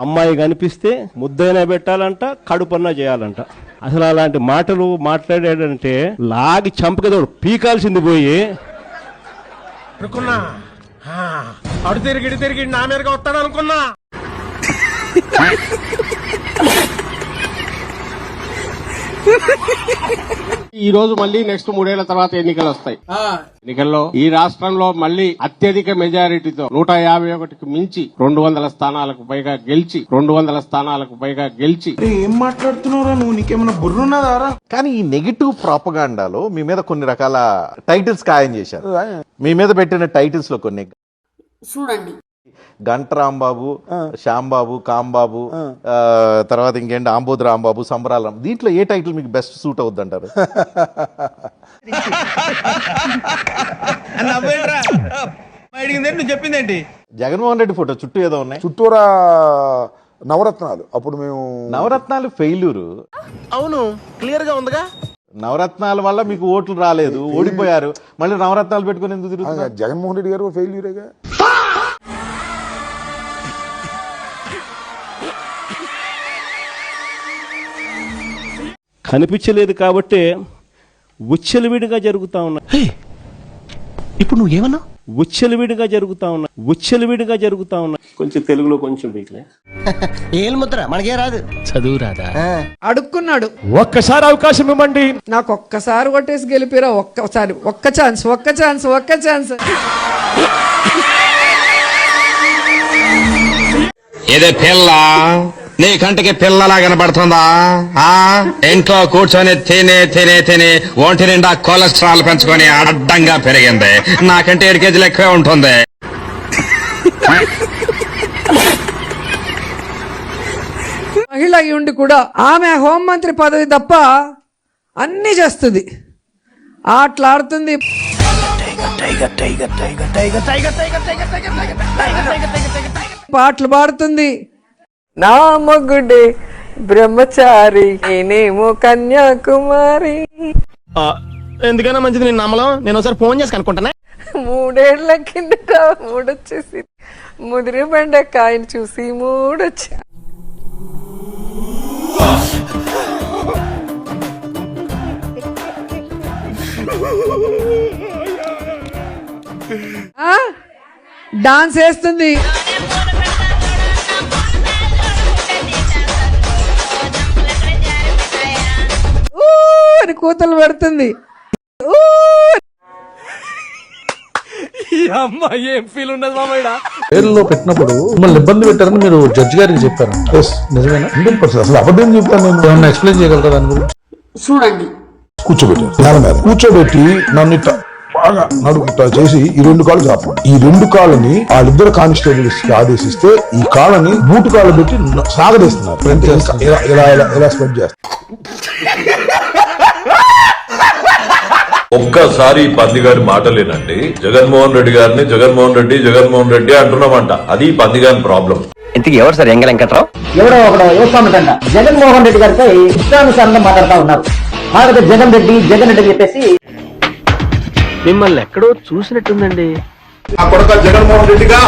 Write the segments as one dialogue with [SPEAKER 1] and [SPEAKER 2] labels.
[SPEAKER 1] అమ్మాయి కనిపిస్తే ముద్దైనా పెట్టాలంట, కడుపన్నా చేయాలంట. అసలు అలాంటి మాటలు మాట్లాడాడంటే లాగి చంపకదోడు పీకాల్సింది పోయి.
[SPEAKER 2] అనుకున్నా అడు తిరిగి నా మీదగా వస్తాడు అనుకున్నా. ఈ రోజు మళ్ళీ నెక్స్ట్ 3 ఏళ్ల తర్వాత ఎన్నికలు వస్తాయి. ఎన్నికల్లో ఈ రాష్ట్రంలో మళ్ళీ అత్యధిక మెజారిటీతో 151కి మించి 200 స్థానాలకు పైగా గెలిచి
[SPEAKER 3] ఏం మాట్లాడుతున్నారా నువ్వు? నీకేమైనా బుర్రున్నదారా?
[SPEAKER 4] కానీ ఈ నెగిటివ్ ప్రాపగాండాలో మీ మీద కొన్ని రకాల టైటిల్స్ ఖాయం చేశారు. మీ మీద పెట్టిన టైటిల్స్ లో కొన్ని
[SPEAKER 5] చూడండి,
[SPEAKER 4] గంట రాంబాబు, శ్యాంబాబు, కాంబాబు, తర్వాత ఇంకేంటి ఆంబోద్ రాంబాబు, సంబరాల. దీంట్లో ఏ టైటిల్ మీకు బెస్ట్ సూట్ అవుద్ది అంటారు?
[SPEAKER 3] చెప్పిందేంటి?
[SPEAKER 4] జగన్మోహన్ రెడ్డి ఫోటో చుట్టూ ఏదో ఉన్నాయి,
[SPEAKER 6] చుట్టూరా నవరత్నాలు. అప్పుడు మేము
[SPEAKER 4] నవరత్నాలు ఫెయిల్యూరు.
[SPEAKER 3] అవును, క్లియర్ గా ఉందిగా.
[SPEAKER 4] నవరత్నాల వల్ల మీకు ఓట్లు రాలేదు, ఓడిపోయారు. మళ్ళీ నవరత్నాలు పెట్టుకుని ఎందుకు తిరుగుతున్నారు?
[SPEAKER 6] జగన్మోహన్ రెడ్డి గారు ఫెయిల్యూరేగా.
[SPEAKER 1] కనిపించలేదు కాబట్టి ఉచ్చలవిడిగా జరుగుతా ఉన్నాయి.
[SPEAKER 2] ఇప్పుడు నువ్వేమన్నా?
[SPEAKER 1] ఉచ్చలవిడిగా జరుగుతా ఉన్నాయి. కొంచెం తెలుగులో కొంచెం వీక్లే.
[SPEAKER 2] ఏలు ముద్ర మనకే రాదు, చదువు రాదా?
[SPEAKER 7] అడుక్కున్నాడు.
[SPEAKER 1] ఒక్కసారి అవకాశం ఇవ్వండి,
[SPEAKER 7] నాకు ఒక్కసారి కొట్టేసి గెలిపిరా, ఒక్కసారి, ఒక్క ఛాన్స్.
[SPEAKER 8] ఇదే పిల్ల నీ కంటికి పిల్లలా కనబడుతుందా? ఇంట్లో కూర్చొని తిని ఒంటి నిండా కొలెస్ట్రాల్ పెంచుకొని అడ్డంగా పెరిగింది. నాకంటే 7 కేజీలు ఎక్కువే ఉంటుంది.
[SPEAKER 7] మహిళ అయి ఉండి కూడా ఆమె హోంమంత్రి పదవి తప్ప అన్ని చేస్తుంది, ఆటలాడుతుంది, పాటలు పాడుతుంది. నా మగుడే బ్రహ్మచారి, నేనేమో కన్యాకుమారి.
[SPEAKER 2] ఎందుకైనా మంచిది నేను నమ్మలం. నేను ఒకసారి ఫోన్ చేసి కనుక్కుంటానే.
[SPEAKER 7] 3 ఏళ్ల కిందట మూడొచ్చేసి ముదిరి బెండకాయని చూసి మూడొచ్చా. డాన్స్ వేస్తుంది, అని కూతలు పెడుతుంది.
[SPEAKER 2] అమ్మాయి ఏం ఫీల్ ఉండదు మామయ్య.
[SPEAKER 3] పేర్లో పెట్టినప్పుడు మిమ్మల్ని ఇబ్బంది పెట్టారని మీరు జడ్జి గారికి చెప్పారు. నిజమేనా? 100%. అసలు అబద్ధం చెప్పాను నేను. ఏమన్నా ఎక్స్ప్లెయిన్ చేయగలరా దాని గురించి?
[SPEAKER 5] చూడండి,
[SPEAKER 6] కూర్చోబెట్టి నన్ను ఇట్లా బాగా నడుపుతా చేసి ఈ 2 కాళ్ళు చాపు. ఈ 2 కాళ్ళని వాళ్ళిద్దరు కానిస్టేబుల్స్ కి ఆదేశిస్తే ఈ కాళ్ళని బూటు కాళ్ళు పెట్టి సాగదీస్తున్నారు. ఇలా స్ప్రెడ్ చేస్తారు.
[SPEAKER 9] ఒక్కసారి పందిగారి మాటలేనండి. జగన్మోహన్ రెడ్డి అంటున్నామంట. అది పందిగారి ప్రాబ్లం.
[SPEAKER 10] ఇంతకీ ఎవరు సార్ ఎంగ వెంకట్రావు?
[SPEAKER 11] ఎవడో ఒకడో యోస్వామిటంట జగన్మోహన్ రెడ్డి గారిపై ఇష్టానుసారంగా మాట్లాడుతూ ఉన్నారు. అలాగే జగన్ రెడ్డి అని చెప్పేసి
[SPEAKER 10] మిమ్మల్ని ఎక్కడో చూసినట్టుందండి.
[SPEAKER 6] ఆ కొడుక జగన్మోహన్ రెడ్డిగా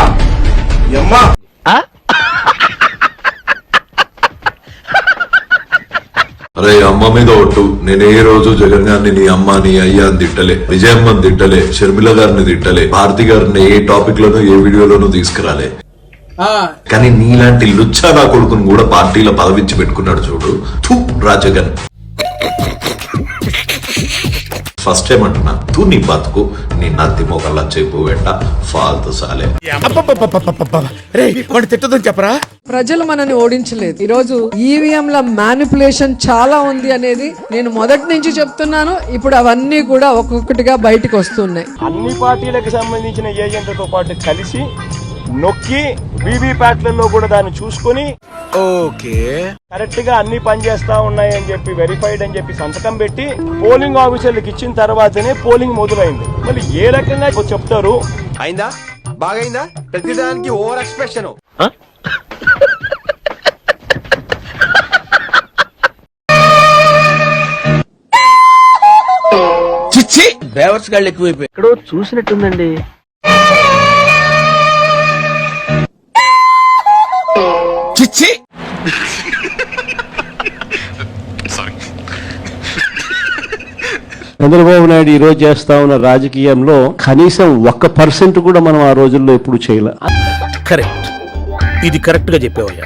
[SPEAKER 9] అరే అమ్మ మీద ఒట్టు, నేను ఏ రోజు జగన్ గారిని నీ అమ్మ నీ అయ్యా అని తిట్టలే, విజయమ్మని తిట్టలే, షర్మిల గారిని తిట్టలే, భారతి గారిని ఏ టాపిక్ లోనూ ఏ వీడియోలోనూ తీసుకురాలే. కానీ నీలాంటి లుచ్చా నా కొడుకుని కూడా పార్టీలో పదవించి పెట్టుకున్నాడు చూడు. రాజగన్ ఫస్ట్ టైం అంటున్నా, తూ నీ బతుకు, నీ నత్తి మొగల్లా చెప్పు వెంట ఫాల్తు సాలే.
[SPEAKER 2] తిట్టదని చెప్పరా?
[SPEAKER 7] ప్రజలు మనని ఓడించలేదు. ఈరోజు ఈవీఎంల మ్యానిపులేషన్ చాలా ఉంది అనేది నేను మొదటి నుంచి చెప్తున్నాను. ఇప్పుడు అవన్నీ కూడా ఒక్కొక్కటిగా బయటకు వస్తున్నాయి.
[SPEAKER 1] అన్ని పార్టీలకు సంబంధించిన ఏజెంట్లతో పాటు కలిసి నొక్కి వీవీప్యాట్లలో కూడా దాన్ని చూసుకొని కరెక్ట్ గా అన్ని పనిచేస్తా ఉన్నాయని చెప్పి వెరిఫైడ్ అని చెప్పి సంతకం పెట్టి పోలింగ్ ఆఫీసర్లకు ఇచ్చిన తర్వాతనే పోలింగ్ మొదలైంది. మళ్ళీ ఏ రకంగా చెప్తారు?
[SPEAKER 2] అయిందా? బాగైందా? ప్రతిదానికి ఓవర్ ఎక్స్ప్రెషన్. చిచ్చి, బేవర్స్ గాళ్ళు ఎక్కువైపోయి.
[SPEAKER 10] ఎక్కడో చూసినట్టుందండి.
[SPEAKER 2] చిచ్చి, చంద్రబాబు నాయుడు ఈ రోజు చేస్తా ఉన్న రాజకీయంలో కనీసం 1% కూడా మనం ఆ రోజుల్లో ఎప్పుడు చేయలే.
[SPEAKER 3] కరెక్ట్, ఇది కరెక్ట్ గా చెప్పేవయ్యా.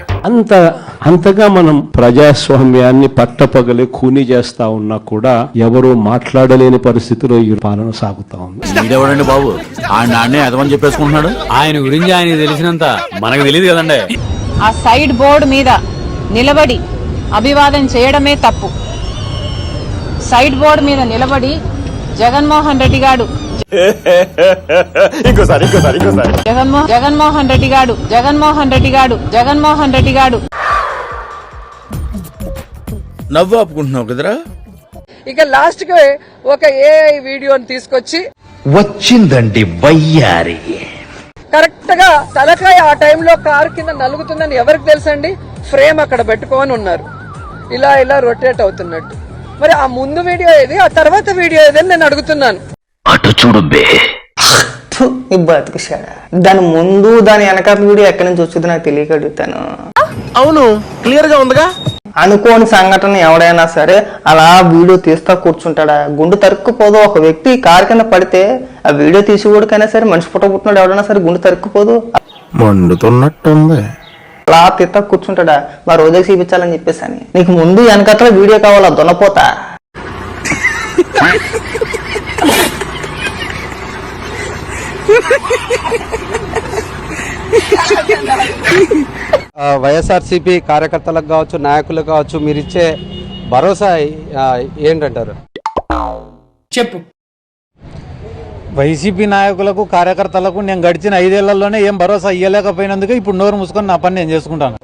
[SPEAKER 2] అంతగా మనం ప్రజాస్వామ్యాన్ని పట్టపగలే కూని చేస్తా ఉన్నా కూడా ఎవరూ మాట్లాడలేని పరిస్థితిలో ఈ పాలన సాగుతా ఉంది.
[SPEAKER 3] ఇదెవడండి బాబు, ఆయన నాన్నే అదమని చెప్పేసుకుంటున్నాడు. ఆయన గురించి ఆయన తెలిసినంత మనకు తెలియదు కదండి.
[SPEAKER 7] ఆ సైడ్ బోర్డు మీద నిలబడి అభివాదం చేయడమే తప్పు. సైడ్ బోర్డు మీద నిలబడి జగన్మోహన్ రెడ్డి గారు జగన్మోహన్ రెడ్డి గారు
[SPEAKER 3] నవ్వు ఆపుకుంటున్నావు కదరా.
[SPEAKER 7] ఇక లాస్ట్ కి ఒక ఏఐ వీడియోని తీసుకొచ్చి
[SPEAKER 3] వచ్చిందండి వయ్యారి.
[SPEAKER 7] కరెక్ట్ గా తలకాయ ఆ టైంలో కారు కింద నలుగుతుందని ఎవరికి తెలుసండి? ఫ్రేమ్ అక్కడ పెట్టుకొని ఉన్నారు, ఇలా ఇలా రొటేట్ అవుతున్నట్టు. మరి ఆ ముందు వీడియో ఏది, ఆ తర్వాత వీడియో ఏది అని నేను అడుగుతున్నాను.
[SPEAKER 10] అటు చూడు బే.
[SPEAKER 11] బతుకుశాడా, దాని ముందు దాని వెనకాల వీడియో ఎక్కడి నుంచి వచ్చింది నాకు తెలియక అడుగుతాను.
[SPEAKER 3] అవును, క్లియర్ గా ఉందిగా.
[SPEAKER 11] అనుకోని సంఘటన ఎవడైనా సరే అలా వీడియో తీస్తా కూర్చుంటాడా? గుండు తరుక్కుపోదు. ఒక వ్యక్తి కారు కింద పడితే ఆ వీడియో తీసేవాడికైనా సరే, మనిషి పుట్టబుట్టినాడు ఎవడైనా సరే గుండు తరుక్కుపోదు.
[SPEAKER 3] మండుతున్నట్టుంది.
[SPEAKER 11] అలా తీస్తా కూర్చుంటాడా? మా రోజుకి చూపించాలని చెప్పేసి అని. నీకు ముందు వెనకట్ల వీడియో కావాలా దున్నపోతా?
[SPEAKER 10] వైఎస్ఆర్సీపీ కార్యకర్తలకు కావచ్చు, నాయకులకు కావచ్చు, మీరిచ్చే భరోసా ఏంటంటారు?
[SPEAKER 7] చెప్పు.
[SPEAKER 10] వైసీపీ నాయకులకు, కార్యకర్తలకు నేను గడిచిన 5 ఏళ్లలోనే ఏం భరోసా ఇవ్వలేకపోయినందుకు ఇప్పుడు నోరు మూసుకొని నా పని నేను చేసుకుంటాను.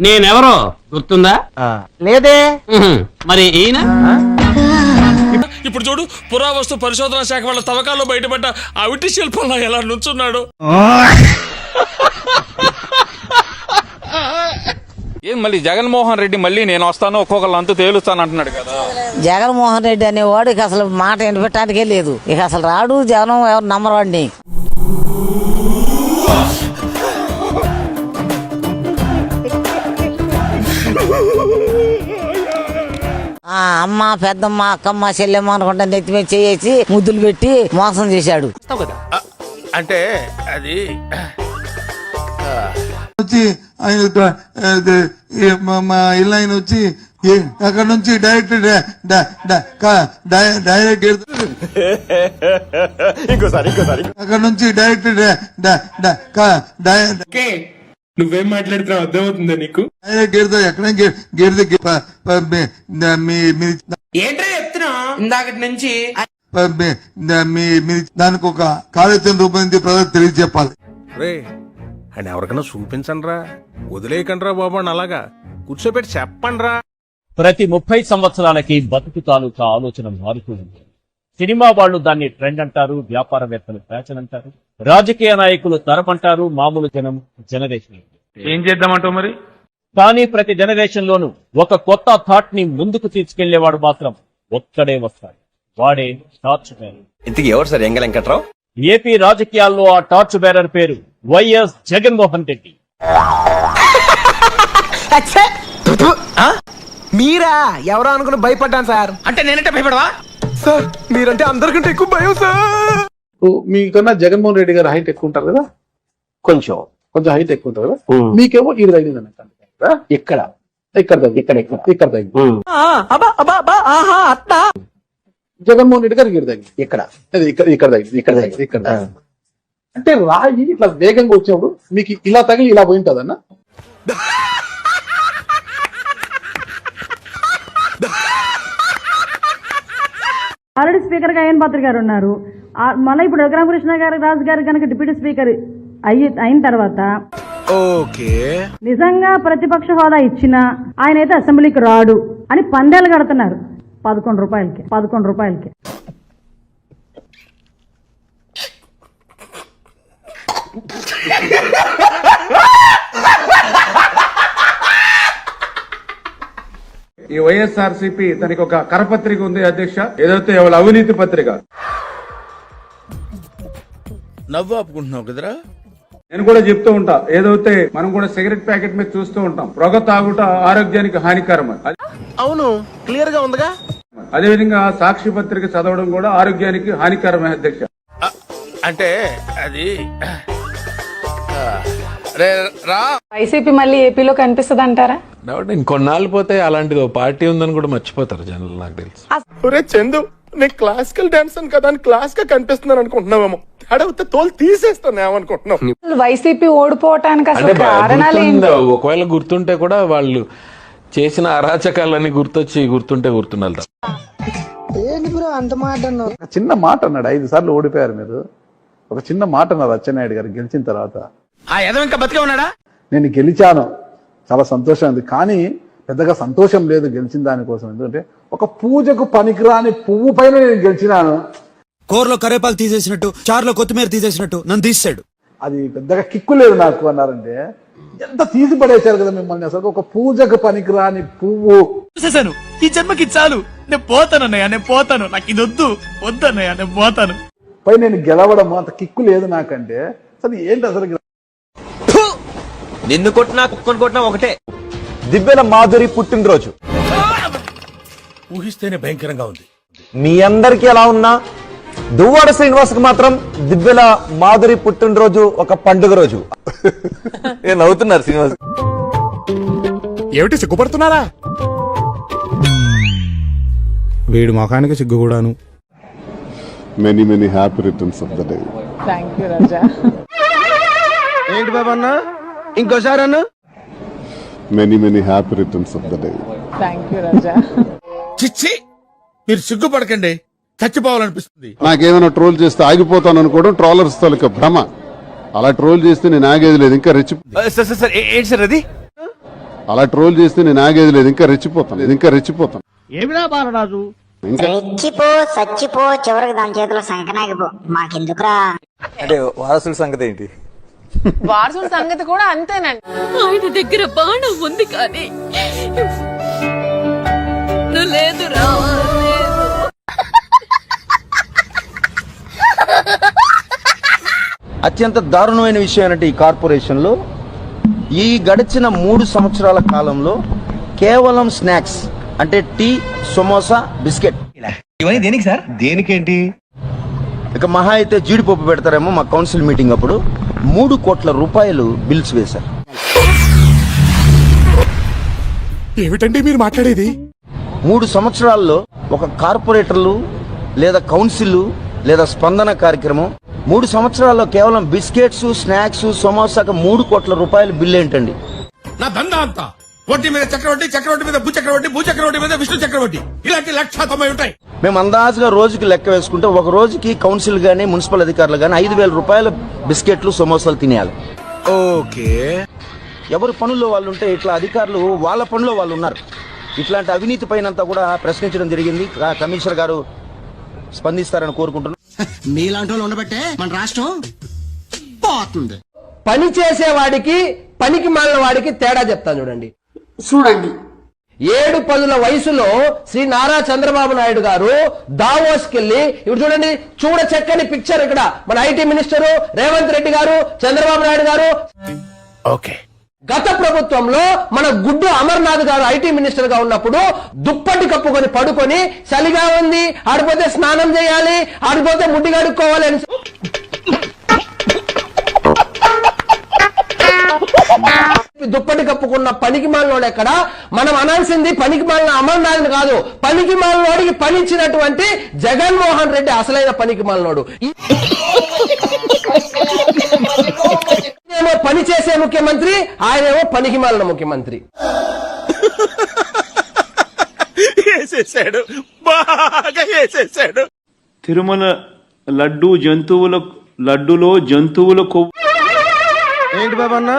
[SPEAKER 2] నేనెవరో గుర్తుందా?
[SPEAKER 11] లేదే.
[SPEAKER 2] మరి ఈయన
[SPEAKER 8] ఇప్పుడు చూడు, పురావస్తు పరిశోధన శాఖ వాళ్ళ తవ్వకాల్లో బయటపడ్డ అవిటి శిల్పంలో ఎలా నుంచున్నాడు.
[SPEAKER 10] ఏం మళ్ళీ జగన్మోహన్ రెడ్డి మళ్ళీ నేను వస్తాను ఒక్కొక్కరు అంతు తేలుస్తాను అంటున్నాడు కదా.
[SPEAKER 11] జగన్మోహన్ రెడ్డి అనేవాడు ఇక అసలు మాట వినిపెట్టడానికే లేదు. ఇక అసలు రాడు, జగన్ ఎవరు నమ్మరండి. అమ్మ, పెద్దమ్మ, అక్కమ్మ, చెల్లెమ్మ అనుకుంటా నెత్తి మీద చేసి ముద్దులు పెట్టి మోసం చేశాడు.
[SPEAKER 3] అంటే అది
[SPEAKER 6] వచ్చి మా ఇల్లు ఆయన వచ్చి అక్కడ నుంచి డైరెక్ట్ అక్కడ నుంచి డైరెక్ట్
[SPEAKER 1] నువ్వేం మాట్లాడుతున్నావు అర్థమవుతుందా నీకు?
[SPEAKER 6] ఎక్కడ గేర్
[SPEAKER 7] ఏంట్రా చెప్తున్నా ఇందాకటి నుంచి
[SPEAKER 6] దానికి ఒక కార్యాచరణ రూపొందించి ప్రజలకు తెలియజెప్పాలి.
[SPEAKER 3] రే అని ఎవరికైనా చూపించండి రా, వదిలేయకండి రా బాబు. అలాగా కూర్చోబెట్టి చెప్పండి రా.
[SPEAKER 10] ప్రతి 30 సంవత్సరాలకి బతుకు తాలూకా ఆలోచన మారుతూ ఉంది. సినిమా వాళ్ళు దాన్ని ట్రెండ్ అంటారు, వ్యాపారవేత్తలు ఫ్యాషన్ అంటారు, రాజకీయ నాయకులు తరం అంటారు, మామూలు జనం జనరేషన్.
[SPEAKER 1] ఏం చేద్దామంటావు మరి?
[SPEAKER 10] కానీ ప్రతి జనరేషన్ లోనూ ఒక కొత్త థాట్ ని ముందుకు తీసుకెళ్లేవాడు మాత్రం ఒక్కడే వస్తాడు. వాడే టార్చ్ బేరర్.
[SPEAKER 8] ఇంతకీ ఎవరు సార్ ఎంగ వెంకట్రావు?
[SPEAKER 10] ఏపీ రాజకీయాల్లో ఆ టార్చ్ బేరర్ పేరు వైఎస్ జగన్మోహన్ రెడ్డి.
[SPEAKER 11] మీరా? ఎవరో అనుకుని భయపడ్డాను సార్.
[SPEAKER 10] అంటే నేనంటే భయపడవా
[SPEAKER 11] సార్? మీరంటే అందరికంటే ఎక్కువ భయం సార్.
[SPEAKER 3] మీకన్నా జగన్మోహన్ రెడ్డి గారు హైట్ ఎక్కువ ఉంటారు కదా, కొంచెం హైట్ ఎక్కువ ఉంటారు కదా. మీకేమో ఇది తగిలింది అన్నట్టు. ఇక్కడ తగ్గింది. జగన్మోహన్ రెడ్డి గారికి తగ్గింది ఇక్కడ తగ్గింది. అంటే రాయి ఇట్లా వేగంగా వచ్చినప్పుడు మీకు ఇలా తగిలి ఇలా పోయింటదన్న.
[SPEAKER 7] ఆల్రెడీ స్పీకర్ గా అయ్యన్ పాత్ర గారు ఉన్నారు. మళ్ళీ ఇప్పుడు రఘురామకృష్ణ గారు, రాజు గారు కనుక డిప్యూటీ స్పీకర్ అయిన తర్వాత నిజంగా ప్రతిపక్ష హోదా ఇచ్చినా ఆయన అయితే అసెంబ్లీకి రాడు అని పందేలు కడుతున్నారు 11 రూపాయలకి.
[SPEAKER 1] ఈ వైఎస్ఆర్సీపీ దానికి ఒక కరపత్రిక ఉంది అధ్యక్ష, ఏదైతే అవినీతి పత్రిక. నవ్వు ఆపుకుంటున్నావు కదరా.
[SPEAKER 3] నేను కూడా చెప్తూ ఉంటా, ఏదైతే మనం కూడా సిగరెట్ ప్యాకెట్ మీద చూస్తూ ఉంటాం, పొగ తాగుట ఆరోగ్యానికి హానికరం అని.
[SPEAKER 1] అవును, క్లియర్ గా ఉందిగా.
[SPEAKER 3] అదేవిధంగా సాక్షి పత్రిక చదవడం కూడా ఆరోగ్యానికి హానికరమే అధ్యక్ష.
[SPEAKER 1] అంటే అది
[SPEAKER 7] వైసీపీ మళ్ళీ ఏపీలో కనిపిస్తుంది అంటారా?
[SPEAKER 3] ఇంకొన్నాళ్ళు పోతే అలాంటిది పార్టీ ఉందని కూడా మర్చిపోతారు జనాలు, నాకు తెలుసు.
[SPEAKER 1] ఒరే చందు, నేను క్లాసికల్ డాన్సర్ కదా అని క్లాస్ గా కనిపిస్తున్నాను అనుకుంటున్నావేమో. తేడా తోలు తీసేస్తాను ఏమనుకుంటున్నావు.
[SPEAKER 7] వైసీపీ ఓడిపోవటానికి అసలు కారణాలు ఏంటి?
[SPEAKER 3] ఒకవేళ గుర్తుంటే కూడా వాళ్ళు చేసిన అరాచకాలన్నీ గుర్తుంటే గుర్తున్నారు. చిన్న మాట అన్నాడు, 5 సార్లు ఓడిపోయారు మీరు. ఒక చిన్న మాట అన్నారు అచ్చెన్నాయుడు గారు గెలిచిన తర్వాత.
[SPEAKER 1] ఇంకా బతికే ఉన్నాడా?
[SPEAKER 3] నేను గెలిచాను, చాలా సంతోషం ఉంది, కానీ పెద్దగా సంతోషం లేదు గెలిచిన దానికోసం. ఎందుకంటే ఒక పూజకు పనికిరాని పువ్వు పైన నేను గెలిచినాను.
[SPEAKER 12] కూరలో కరేపాకు తీసేసినట్టు, చారులో కొత్తిమీర తీసేసినట్టు నన్ను తీసాడు.
[SPEAKER 3] అది పెద్దగా కిక్కు లేదు నాకు అన్నారంటే ఎంత తీసి పడేశారు కదా మిమ్మల్ని. అసలు ఒక పూజకు పనికిరాని పువ్వు.
[SPEAKER 12] చూసేశాను, ఈ జన్మకి చాలు, నేను పోతానన్నయ్య, నేను పోతాను, నాకు ఇది వద్దన్నయ్య, నేను పోతాను.
[SPEAKER 3] పై నేను గెలవడం అంత కిక్కు లేదు నాకంటే. అసలు ఏంటి అసలు?
[SPEAKER 12] నిన్ను కొట్టినా కుక్కను కొట్టినా ఒకటే.
[SPEAKER 1] దివ్యల మాధురి పుట్టినరోజు
[SPEAKER 12] ఊహిస్తేనే భయంకరంగా ఉంది.
[SPEAKER 1] మీ అందరికి ఎలా ఉన్నా దువ్వాడ శ్రీనివాస్ కు మాత్రం దివ్యల మాధురి పుట్టినరోజు ఒక పండుగ రోజు. నవ్వుతున్నారు శ్రీనివాస్.
[SPEAKER 12] ఏమిటి సిగ్గుపడుతున్నారా? వీడి మొఖానికి సిగ్గు కూడాను.
[SPEAKER 6] Many many happy returns of the day.
[SPEAKER 7] Thank you Raja.
[SPEAKER 1] ఏంటి బాబా అన్న, ఇంకోసారి అన్న.
[SPEAKER 6] Many many happy returns of the day.
[SPEAKER 7] Thank you Raja.
[SPEAKER 12] చిచ్చి, మీరు సిగ్గుపడకండి, చచ్చిపోవాలనిపిస్తుంది.
[SPEAKER 6] నాకేదైనా ట్రోల్ చేస్తే ఆగిపోతాను అనుకోవడం ట్రోలర్స్ తాలూకా భ్రమ. అలా ట్రోల్ చేస్తే నేను ఆగేది లేదు, ఇంకా
[SPEAKER 12] సార్ ఏంటి సార్ అది?
[SPEAKER 6] అలా ట్రోల్ చేస్తే నేను ఆగేది లేదు, ఇంకా రెచ్చిపోతాను.
[SPEAKER 2] ఏమిరా బాలరాజు,
[SPEAKER 5] రెచ్చిపో సచ్చిపో చివరికి దాని చేతిలో సంకనాగిపో, మాకెందుకురా.
[SPEAKER 1] అంటే వారసుల సంగతి ఏంటి?
[SPEAKER 7] వారసుల సంగతి కూడా అంతేనండి.
[SPEAKER 5] ఆయన దగ్గర బాణం ఉంది కానీ లేదురా.
[SPEAKER 1] అత్యంత దారుణమైన విషయం ఏంటంటే ఈ కార్పొరేషన్ లో ఈ గడిచిన 3 సంవత్సరాల కాలంలో కేవలం స్నాక్స్ అంటే టీ, సమోసా, బిస్కెట్.
[SPEAKER 12] ఇవన్నీ దేనికి సార్? దేనికేంటి?
[SPEAKER 1] ఇక మహా అయితే జీడిపప్పు పెడతారేమో. మా కౌన్సిల్ మీటింగ్ అప్పుడు 3 కోట్ల రూపాయలు బిల్స్ వేశారు.
[SPEAKER 12] ఏమిటండి మీరు మాట్లాడేది?
[SPEAKER 1] 3 సంవత్సరాల్లో ఒక కార్పొరేటర్లు లేదా కౌన్సిల్ లేదా స్పందన కార్యక్రమం 3 సంవత్సరాల్లో కేవలం బిస్కెట్స్, స్నాక్స్, సమోసాకు 3 కోట్ల రూపాయలు బిల్లు ఏంటండి?
[SPEAKER 12] నా దందా అంతా వడ్డీ మీద చక్రవడ్డీ, చక్రవడ్డీ మీద భూచక్రవడ్డీ, భూచక్రవడ్డీ మీద విష్ణు చక్రవడ్డీ, ఇలాంటి 190 ఉంటాయి.
[SPEAKER 1] మేము అందాజుగా రోజుకి లెక్క వేసుకుంటే ఒక రోజుకి కౌన్సిల్ గానీ మున్సిపల్ అధికారులు గానీ 5,000 రూపాయల బిస్కెట్లు, సమోసాలు తినేయాలి.
[SPEAKER 12] ఓకే,
[SPEAKER 1] ఎవరు పనుల్లో వాళ్ళు ఉంటే ఇట్లా అధికారులు వాళ్ళ పనుల్లో వాళ్ళు ఉన్నారు. ఇట్లాంటి అవినీతి పైనంతా కూడా ప్రశ్నించడం జరిగింది. కమిషనర్ గారు స్పందిస్తారని కోరుకుంటున్నాం.
[SPEAKER 12] మీలాంటి వాళ్ళు ఉండబట్టే మన రాష్ట్రం పోతుంది.
[SPEAKER 11] పని చేసేవాడికి పనికి మాలిన వాడికి తేడా చెప్తాను చూడండి. 7-10 వయసులో శ్రీ నారా చంద్రబాబు నాయుడు గారు దావోస్ కెళ్ళి, ఇప్పుడు చూడండి, చూడ చక్కని పిక్చర్ ఇక్కడ మన ఐటీ మినిస్టర్ రేవంత్ రెడ్డి గారు, చంద్రబాబు నాయుడు గారు.
[SPEAKER 12] ఓకే,
[SPEAKER 11] గత ప్రభుత్వంలో మన గుడ్డు అమర్నాథ్ గారు ఐటీ మినిస్టర్ గా ఉన్నప్పుడు దుప్పటి కప్పుకొని పడుకొని చలిగా ఉంది, ఆడిపోతే స్నానం చేయాలి, ఆడిపోతే ముడ్డి కడుక్కోవాలి అని దుప్పటి కప్పుకున్న పనికి మాలినోడు ఎక్కడ? మనం అనాల్సింది పనికి మాలిన అమర్నాథ్ కాదు, పనికి మాలినోడికి పని ఇచ్చినటువంటి జగన్మోహన్ రెడ్డి అసలైన పనికి మాలినోడు. ఏమో పని చేసే ముఖ్యమంత్రి, ఆయనేమో పనికి మాలిన ముఖ్యమంత్రి.
[SPEAKER 1] బాగా వేసేసాడు. తిరుమల లడ్డులో జంతువుల కొవ్వు. ఏంటి బాబా అన్న,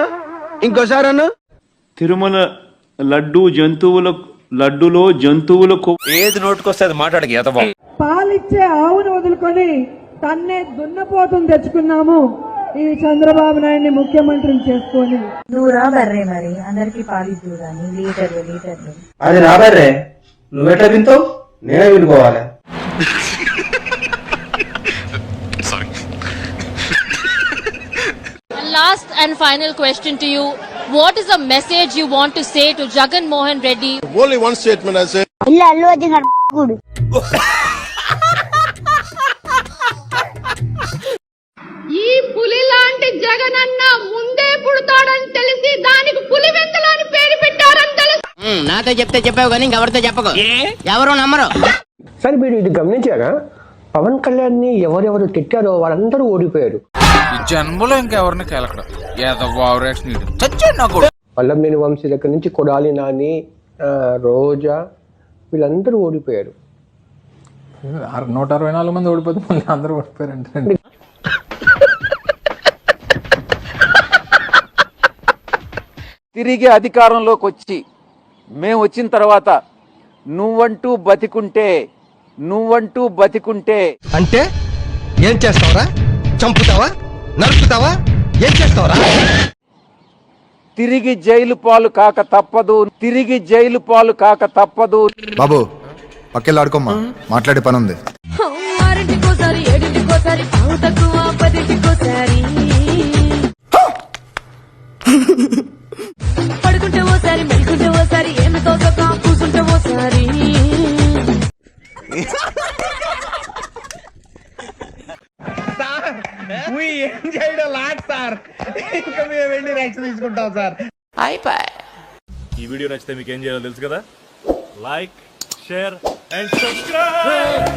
[SPEAKER 1] ఇంకోసారి అన్న. తిరుమల లడ్డులో జంతువుల కొవ్వు.
[SPEAKER 12] ఏది నోటుకొస్తే అది మాట్లాడక ఎదవా.
[SPEAKER 7] పాలిచ్చే ఆవును వదులుకొని తన్నే దున్నపోతుని తెచ్చుకున్నాము ఈ చంద్రబాబు నాయుడిని ముఖ్యమంత్రిని చేసుకొని.
[SPEAKER 5] నువ్వు రా బర్రే, మరి అందరికి పాలిద్దు గాని లీటర్లు.
[SPEAKER 11] అది నా బర్రే, నువ్వెట్లా వింటావు? నేనే వినుకోవాలి.
[SPEAKER 13] and final question to you. What is the message you want to say to Jagan Mohan Reddy?
[SPEAKER 12] Only one statement I say.
[SPEAKER 5] ఇల్లు అల్లు అర్జున్ గారు గుడు.
[SPEAKER 13] ఈ పులి లాంటి జగనన్న ముందే పుడతాడని తెలిసి దానికి పులివెందులు అని పేరు పెట్టారని తెలుసు.
[SPEAKER 11] నాతో చెప్తే చెప్పావు కానీ ఇంకెవరితో చెప్పకు, ఎవరు నమ్మరు.
[SPEAKER 2] సరే మీరు ఇది గమనించారా? పవన్ కళ్యాణ్ ని ఎవరెవరు తిట్టారో వాళ్ళందరూ ఓడిపోయారు.
[SPEAKER 12] జన్మలో ఇంకెవరిని కేలకడం
[SPEAKER 2] వల్లభనేని వంశీ దగ్గర నుంచి కొడాలి నాని, రోజా వీళ్ళందరూ ఓడిపోయారు.
[SPEAKER 3] 164 మంది ఓడిపోతే మళ్ళీ అందరూ ఓడిపోయారంటే
[SPEAKER 1] తిరిగి అధికారంలోకి వచ్చి మేము వచ్చిన తర్వాత నువ్వంటూ బతికుంటే
[SPEAKER 12] అంటే ఏం చేస్తావరా? చంపుతావా? నరుకుతావా? ఏం చేస్తావరా?
[SPEAKER 1] తిరిగి జైలు పాలు కాక తప్పదు.
[SPEAKER 12] బాబు పక్కెళ్ళాడుకోమ్మా, మాట్లాడే పని ఉంది.
[SPEAKER 13] ఆరింటికోసారి ఏడింటికోసారి పావు తక్కువ 10ంటికోసారి పడుకుంటే ఓసారి మెలుకుంటే ఓసారి ఏమి తోసక కూసుంటే ఓసారి.
[SPEAKER 3] ఏం చేయడం లాట్ సార్, ఇంకా మేము వెళ్ళి నెక్స్ట్ తీసుకుంటాం సార్.
[SPEAKER 1] ఈ వీడియో నచ్చితే మీకు ఏం చేయాలో తెలుసు కదా, లైక్, షేర్ అండ్ సబ్స్క్రైబ్.